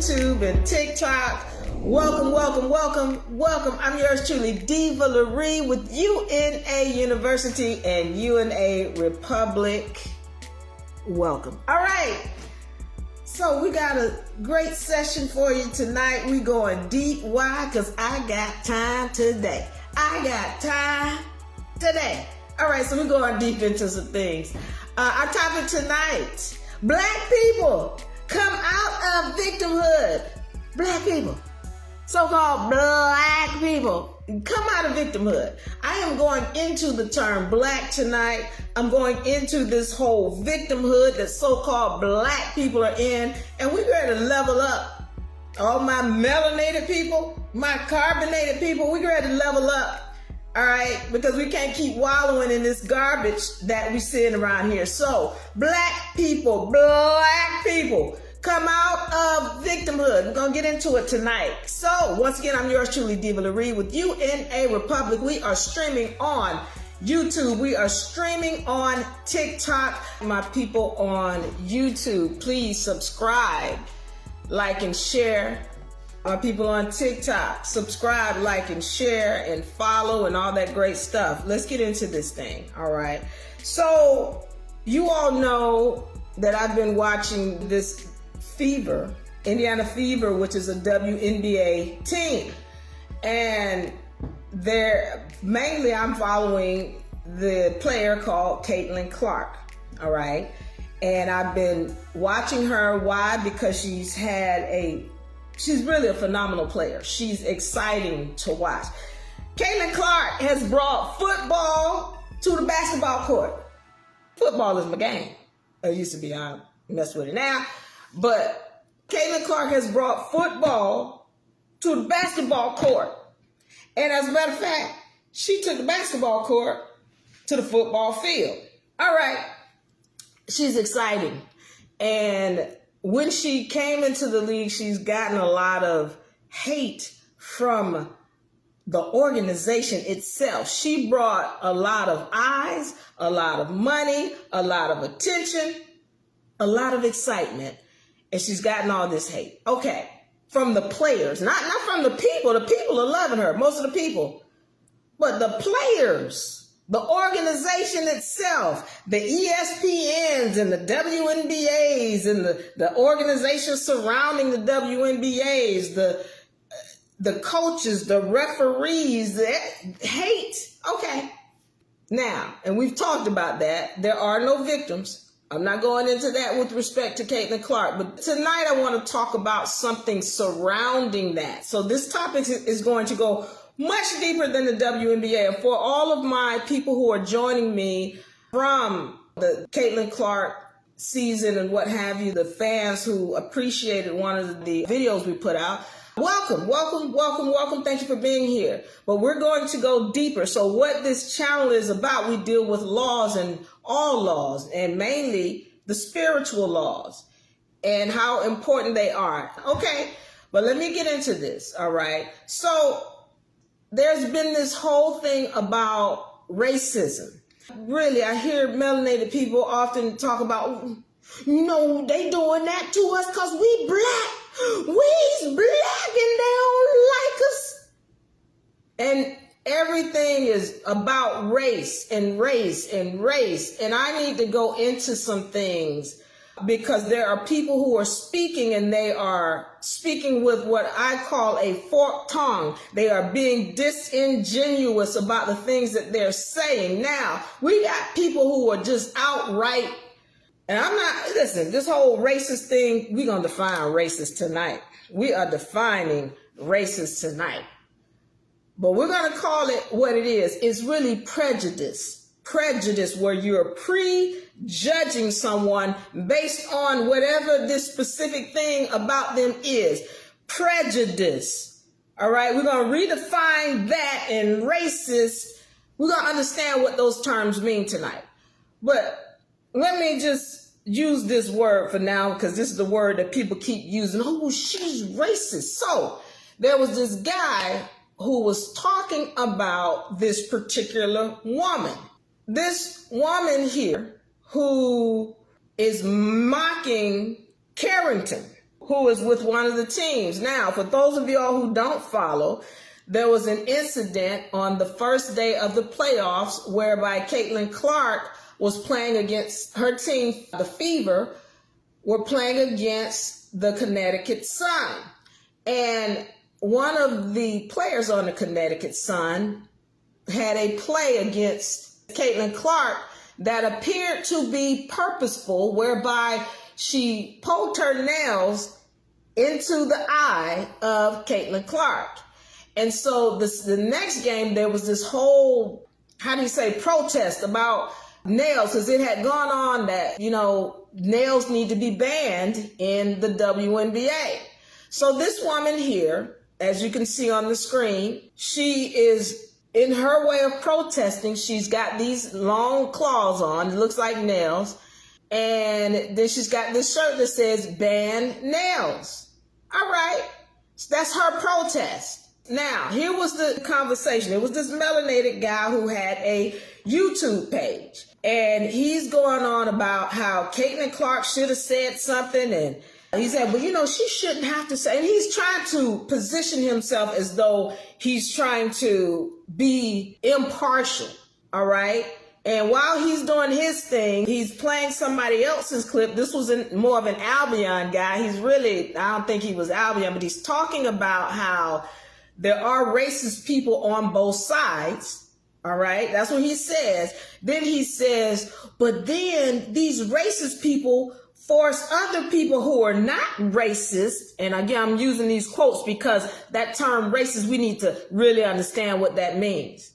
YouTube and TikTok. Welcome. I'm yours truly, Diva Laree with UNA University and UNARepublic. Welcome. All right. So we got a great session for you tonight. We going deep. Why? Because I got time today. All right, so we're going deep into some things. Our topic tonight, Black people come out of victimhood. Black people, so-called Black people, come out of victimhood. I am going into the term Black tonight. I'm going into this whole victimhood that so-called Black people are in, and we're ready to level up. All my melanated people, my carbonated people, we're ready to level up. All right, because we can't keep wallowing in this garbage that we seeing around here. So, Black people, come out of victimhood. We're going to get into it tonight. So, once again, I'm yours truly, Diva Laree with UNARepublic. We are streaming on YouTube. We are streaming on TikTok. My people on YouTube, please subscribe, like, and share. My people on TikTok, subscribe, like, and share, and follow, and all that great stuff. Let's get into this thing, all right? So, you all know that I've been watching this Fever, Indiana Fever, which is a WNBA team. And mainly I'm following the player called Caitlin Clark, all right? And I've been watching her. Why? Because she's really a phenomenal player. She's exciting to watch. Caitlin Clark has brought football to the basketball court. Football is my game. It used to be, I mess with it now. But Caitlin Clark has brought football to the basketball court. And as a matter of fact, she took the basketball court to the football field. All right. She's exciting. And when she came into the league, she's gotten a lot of hate from the organization itself. She brought a lot of eyes, a lot of money, a lot of attention, a lot of excitement, and she's gotten all this hate. Okay, from the players, not from the people. The people are loving her, most of the people, but the players, the organization itself, the ESPNs and the WNBAs and the organizations surrounding the WNBAs, the coaches, the referees, the hate. Okay. Now, and we've talked about that. There are no victims. I'm not going into that with respect to Caitlin Clark, but tonight I want to talk about something surrounding that. So this topic is going to go much deeper than the WNBA. And for all of my people who are joining me from the Caitlin Clark season and what have you, the fans who appreciated one of the videos we put out, welcome. Thank you for being here. But we're going to go deeper. So what this channel is about, we deal with laws and all laws, and mainly the spiritual laws and how important they are. Okay, but let me get into this, all right? So there's been this whole thing about racism. Really, I hear melanated people often talk about, they doing that to us because we Black. We's Black and they don't like us. And everything is about race and race and race. And I need to go into some things because there are people who are speaking, and they are speaking with what I call a forked tongue. They are being disingenuous about the things that they're saying. Now, we got people who are just outright, and listen, this whole racist thing, we're going to define racist tonight. We are defining racist tonight. But we're going to call it what it is. It's really prejudice. Prejudice, where you're prejudging someone based on whatever this specific thing about them is. Prejudice. All right, we're going to redefine that, and racist, we're going to understand what those terms mean tonight. But let me just use this word for now, because this is the word that people keep using. Oh, she's racist. So there was this guy who was talking about this particular woman. This woman here who is mocking Carrington. who is with one of the teams. Now, for those of y'all who don't follow, there was an incident on the first day of the playoffs whereby Caitlin Clark was playing against her team. The Fever were playing against the Connecticut Sun. And one of the players on the Connecticut Sun had a play against Caitlin Clark that appeared to be purposeful, whereby she poked her nails into the eye of Caitlin Clark. And so the next game, there was this whole, protest about nails, because it had gone on that, nails need to be banned in the WNBA. So this woman here, as you can see on the screen, she is, in her way of protesting, she's got these long claws on, it looks like nails, and then she's got this shirt that says ban nails. All right, so that's her protest. Now, here was the conversation. It was this melanated guy who had a YouTube page, and he's going on about how Caitlin Clark should have said something, and he said, well, she shouldn't have to say, and he's trying to position himself as though he's trying to be impartial, all right? And while he's doing his thing, he's playing somebody else's clip. This was more of an Albion guy. I don't think he was Albion, but he's talking about how there are racist people on both sides, all right? That's what he says. Then he says, but then these racist people force other people who are not racist, and again, I'm using these quotes because that term racist, we need to really understand what that means.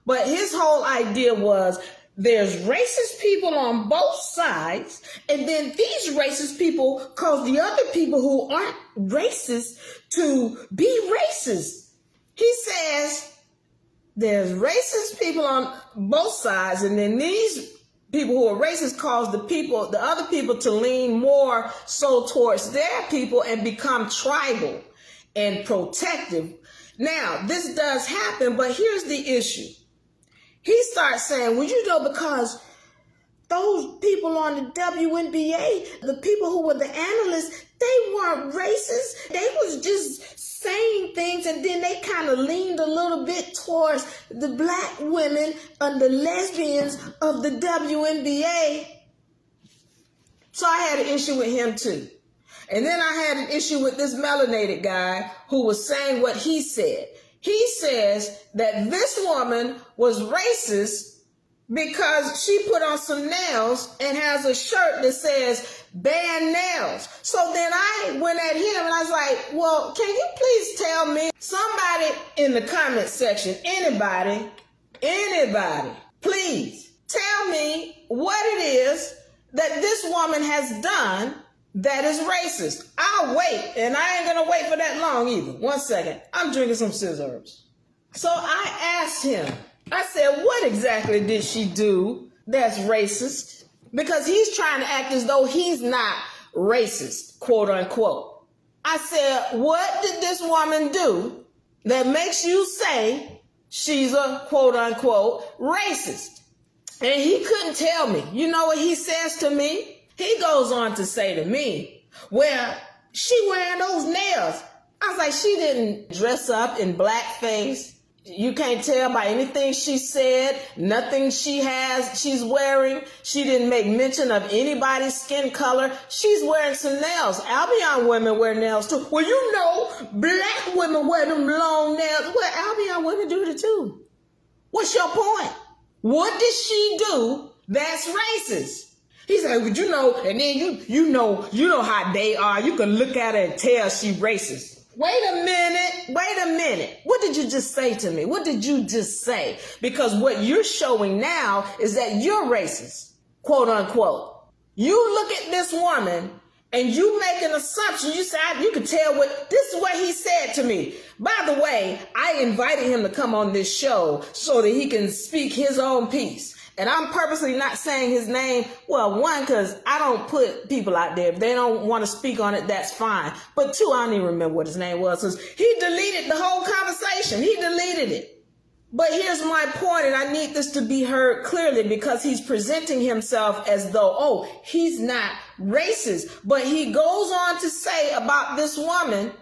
But his whole idea was there's racist people on both sides, and then these racist people cause the other people who aren't racist to be racist. He says there's racist people on both sides, and then these people who are racist cause the other people to lean more so towards their people and become tribal and protective. Now, this does happen, but here's the issue. He starts saying, well, because those people on the WNBA, the people who were the analysts, they weren't racist. They was just saying things, and then they kind of leaned a little bit towards the black women and the lesbians of the WNBA. So I had an issue with him too. And then I had an issue with this melanated guy who was saying what he said. He says that this woman was racist because she put on some nails and has a shirt that says ban nails. So then I went at him and I was like, well, can you please tell me, somebody in the comment section, anybody, please tell me what it is that this woman has done that is racist. I'll wait, and I ain't gonna wait for that long either. 1 second, I'm drinking some scissors. So I asked him, I said, what exactly did she do that's racist? Because he's trying to act as though he's not racist, quote unquote. I said, what did this woman do that makes you say she's a quote unquote racist? And he couldn't tell me. You know what he says to me? He goes on to say to me, well, she wearing those nails. I was like, she didn't dress up in blackface. You can't tell by anything she said, nothing she's wearing. She didn't make mention of anybody's skin color. She's wearing some nails. Albion women wear nails too. Well, black women wear them long nails. Well, Albion women do it too. What's your point? What did she do that's racist? He said, well, and then you know how they are. You can look at her and tell she racist. Wait a minute. What did you just say to me? What did you just say? Because what you're showing now is that you're racist, quote unquote. You look at this woman and you make an assumption. You say, you can tell this is what he said to me. By the way, I invited him to come on this show so that he can speak his own piece. And I'm purposely not saying his name. Well, one, because I don't put people out there. If they don't want to speak on it, that's fine. But two, I don't even remember what his name was. Because he deleted the whole conversation. He deleted it. But here's my point, and I need this to be heard clearly, because he's presenting himself as though, oh, he's not racist. But he goes on to say about this woman,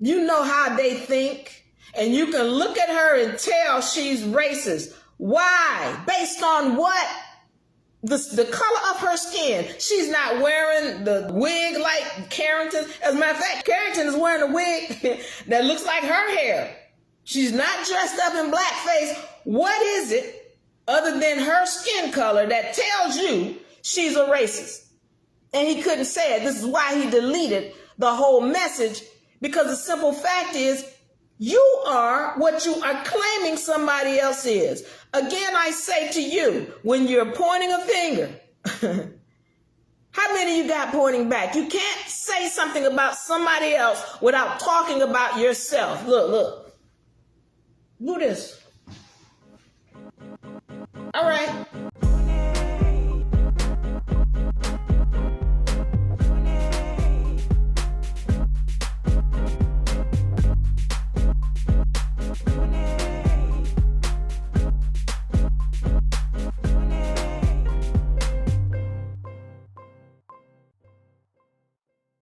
you know how they think, and you can look at her and tell she's racist. Why? Based on what? The color of her skin. She's not wearing the wig like Carrington. As a matter of fact, Carrington is wearing a wig that looks like her hair. She's not dressed up in blackface. What is it other than her skin color that tells you she's a racist? And he couldn't say it. This is why he deleted the whole message, because the simple fact is, you are what you are claiming somebody else is. Again, I say to you, when you're pointing a finger, how many you got pointing back? You can't say something about somebody else without talking about yourself. Look. Do this. All right.